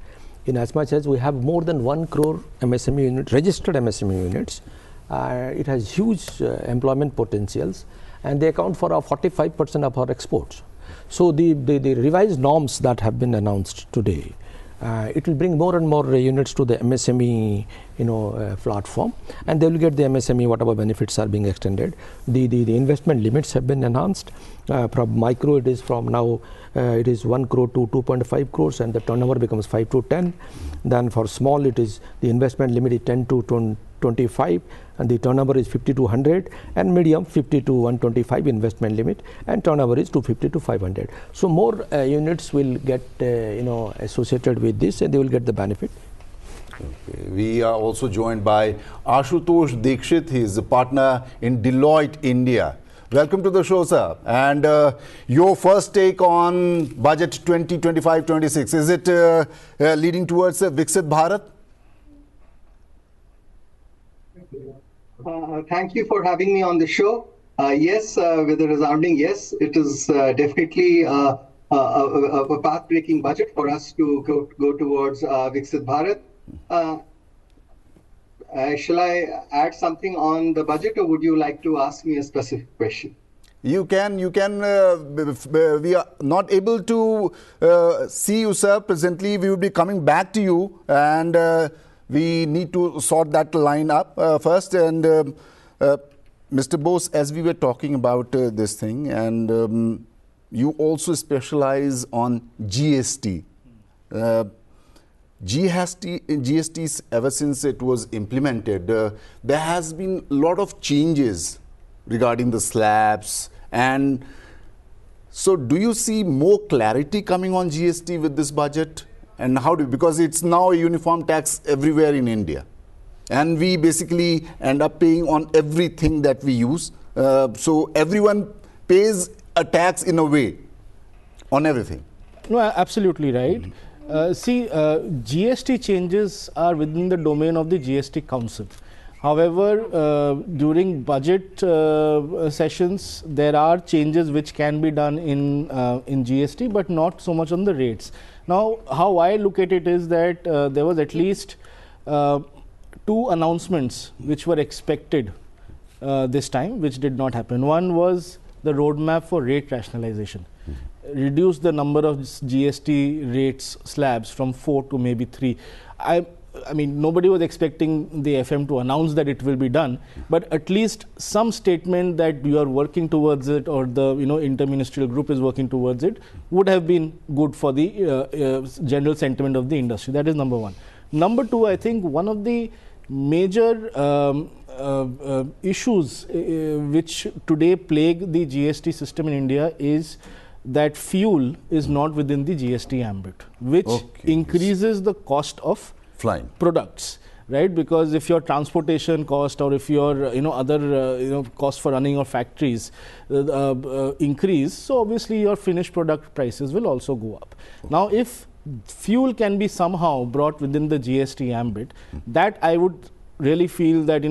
In as much as we have more than 1 crore MSME units, registered MSME units, it has huge employment potentials, and they account for 45% of our exports. So the revised norms that have been announced today, it will bring more and more units to the MSME platform, and they will get the MSME whatever benefits are being extended. The investment limits have been enhanced. From micro, it is from now it is 1 crore to 2.5 crores, and the turnover becomes 5 to 10. Then for small, it is the investment limit is 10 to 25, and the turnover is 50 to 100, and medium 50 to 125 investment limit, and turnover is 250 to 500. So more units will get associated with this, and they will get the benefit. Okay. We are also joined by Ashutosh Dikshit. He is a partner in Deloitte India. Welcome to the show, sir. And your first take on budget 2025-26. Is it leading towards Viksit Bharat? Thank you for having me on the show. Yes, with a resounding yes, it is definitely a path-breaking budget for us to go towards Viksit Bharat. Shall I add something on the budget, or would you like to ask me a specific question? You can. We are not able to see you, sir. Presently, we will be coming back to you, and we need to sort that line up first. And Mr. Bose, as we were talking about this thing, and you also specialize on GST. GST, ever since it was implemented, there has been a lot of changes regarding the slabs. And so do you see more clarity coming on GST with this budget? And how do, because it's now a uniform tax everywhere in India. And we basically end up paying on everything that we use. So everyone pays a tax in a way on everything. No, absolutely right. GST changes are within the domain of the GST Council. However, during budget sessions, there are changes which can be done in GST, but not so much on the rates. Now, how I look at it is that there was at least 2 announcements which were expected this time, which did not happen. One was the roadmap for rate rationalization. Reduce the number of GST rates slabs from 4 to maybe 3. I mean, nobody was expecting the FM to announce that it will be done, but at least some statement that you are working towards it, or the interministerial group is working towards it, would have been good for the general sentiment of the industry. That is number one. Number two, I think one of the major issues which today plague the GST system in India is that fuel is not within the GST ambit, which increases the cost of products, right? Because if your transportation cost, or if your other cost for running your factories increase, so obviously your finished product prices will also go up. Now, if fuel can be somehow brought within the GST ambit, that I would really feel that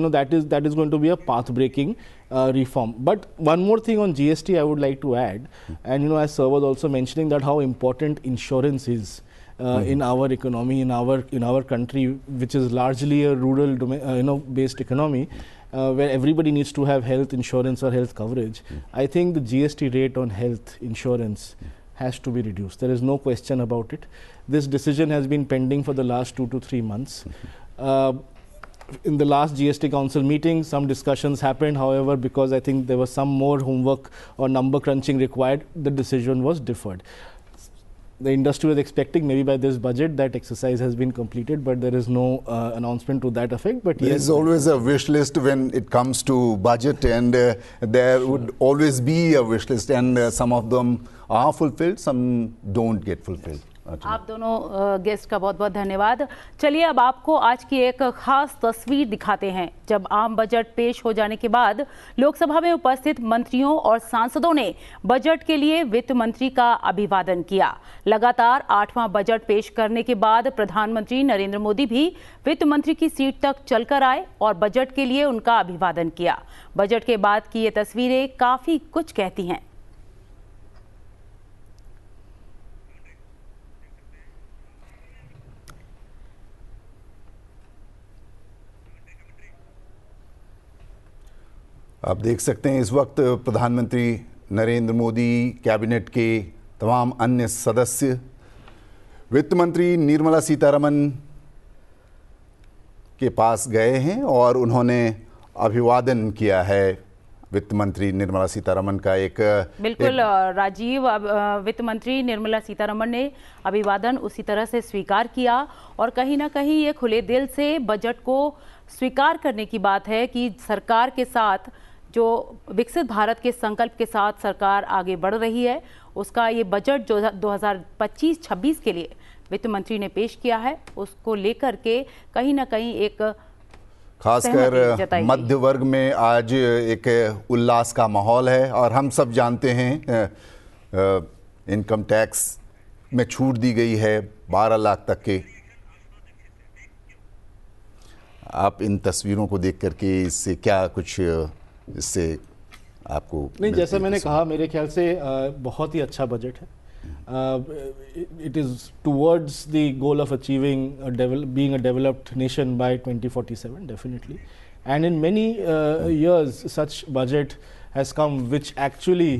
that is going to be a path-breaking reform. But one more thing on GST I would like to add, and as Sir was also mentioning, that how important insurance is in our economy, in our country, which is largely a rural based economy, where everybody needs to have health insurance or health coverage. I think the GST rate on health insurance has to be reduced. There is no question about it. This decision has been pending for the last 2 to 3 months. In the last GST Council meeting, some discussions happened. However, because I think there was some more homework or number crunching required, the decision was deferred. The industry was expecting maybe by this budget that exercise has been completed, but there is no announcement to that effect. But there is always a wish list when it comes to budget, and there would always be a wish list, and some of them are fulfilled, some don't get fulfilled. आप दोनों guest का बहुत बहुत धन्यवाद। चलिए अब आपको आज की एक खास तस्वीर दिखाते हैं। जब आम बजट पेश हो जाने के बाद लोकसभा में उपस्थित मंत्रियों और सांसदों ने बजट के लिए वित्त मंत्री का अभिवादन किया। लगातार 8वां बजट पेश करने के बाद प्रधानमंत्री नरेंद्र मोदी भी वित्त मंत्री की सीट तक चलकर आए और बजट के लिए उनका अभिवादन किया। बजट के बाद की ये तस्वीरें काफी कुछ कहती हैं। आप देख सकते हैं इस वक्त प्रधानमंत्री नरेंद्र मोदी, कैबिनेट के तमाम अन्य सदस्य, वित्त मंत्री निर्मला सीतारमण के पास गए हैं और उन्होंने अभिवादन किया है वित्त मंत्री निर्मला सीतारमण का। बिल्कुल राजीव, वित्त मंत्री निर्मला सीतारमण ने अभिवादन उसी तरह से स्वीकार किया और कहीं ना कहीं ये खुले दिल से बजट को स्वीकार करने की बात है कि सरकार के साथ जो विकसित भारत के संकल्प के साथ सरकार आगे बढ़ रही है, उसका ये बजट जो 2025-26 के लिए वित्त मंत्री ने पेश किया है, उसको लेकर के कहीं ना कहीं एक खासकर मध्य वर्ग में आज एक उल्लास का माहौल है। और हम सब जानते हैं इनकम टैक्स में छूट दी गई है 12 लाख तक के। आप इन तस्वीरों को देख करके इससे क्या कुछ इससे आपको नहीं, जैसा मैंने कहा, मेरे ख्याल से बहुत ही अच्छा बजट है। It is towards the goal of achieving being a developed nation by 2047, definitely. And in many years, such budget has come, which actually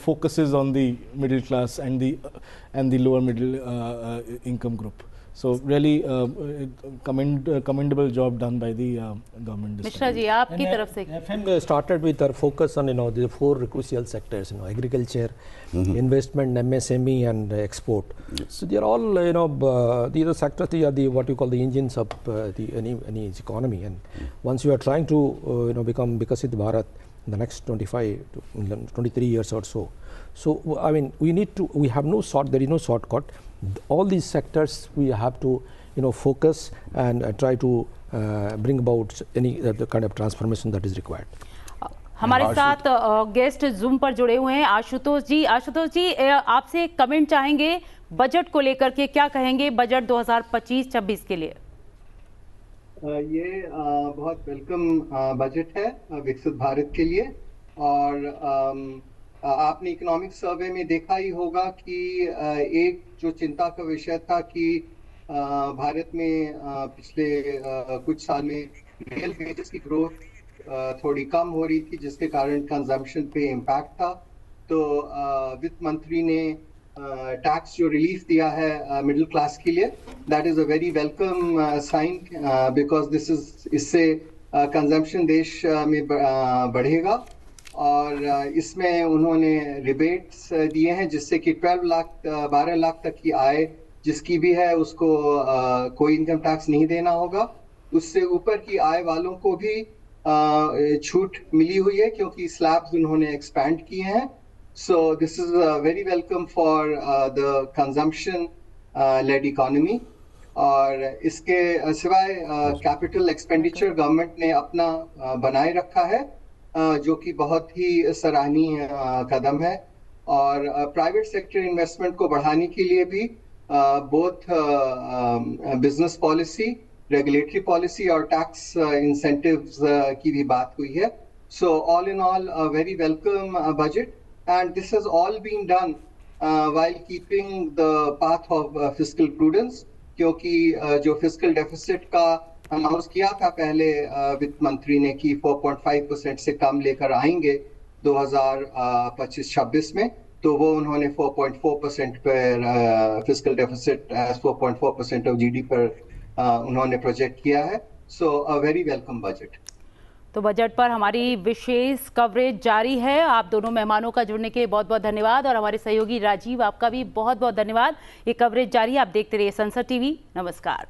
focuses on the middle class and the lower middle income group. So really commendable job done by the government. Mishra ji, आपकी तरफ से FM started with our focus on the 4 crucial sectors, agriculture, investment, MSME, and export. So they are all these are sectors. They are the what you call the engines of any economy. And once you are trying to become Vikasit Bharat in the next 25 to 23 years or so. So I mean, we have no there is no shortcut. All these sectors we have to focus and try to bring about any the kind of transformation that is required. हमारे साथ guest zoom पर जुड़े हुए हैं आशुतोष जी। आशुतोष जी, आपसे comment चाहेंगे budget को लेकर के, क्या कहेंगे बजट 2025-26 के लिए? ये बहुत वेलकम बजट है विकसित भारत के लिए। और आपने इकोनॉमिक सर्वे में देखा ही होगा कि एक जो चिंता का विषय था कि भारत में पिछले कुछ साल में रियल वेजेस की ग्रोथ थोड़ी कम हो रही थी, जिसके कारण कंजम्पशन पे इम्पैक्ट था। तो वित्त मंत्री ने टैक्स जो रिलीफ दिया है मिडिल क्लास के लिए, that is a very welcome sign, because इससे कंजम्पशन देश में बढ़ेगा। और इसमें उन्होंने रिबेट्स दिए हैं जिससे कि 12 लाख तक की आय जिसकी भी है उसको कोई इनकम टैक्स नहीं देना होगा। उससे ऊपर की आय वालों को भी छूट मिली हुई है क्योंकि स्लैब्स उन्होंने एक्सपैंड किए हैं। So this is very welcome for the consumption led economy. और इसके सिवाय कैपिटल एक्सपेंडिचर गवर्नमेंट ने अपना बनाए रखा है, जो कि बहुत ही सराहनीय कदम है। और प्राइवेट सेक्टर इन्वेस्टमेंट को बढ़ाने के लिए भी both business policy, regulatory policy और टैक्स इंसेंटिव्स की भी बात हुई है। So all in all very welcome budget, and this has all been done while keeping the path of fiscal prudence, क्योंकि जो फिस्कल डेफिसिट का अनाउंस किया था पहले वित्त मंत्री ने कि 4.5% से कम लेकर आएंगे 2025-26 में, तो वो उन्होंने 4.4% पर फिस्कल डेफिसिट 4.4% ऑफ जीडी पर उन्होंने प्रोजेक्ट किया है। सो अ वेरी वेलकम बजट। तो बजट पर हमारी विशेष कवरेज जारी है। आप दोनों मेहमानों का जुड़ने के लिए बहुत बहुत धन्यवाद और हमारे सहयोगी राजीव, आपका भी बहुत बहुत धन्यवाद। ये कवरेज जारी है, आप देखते रहिए संसद टीवी। नमस्कार।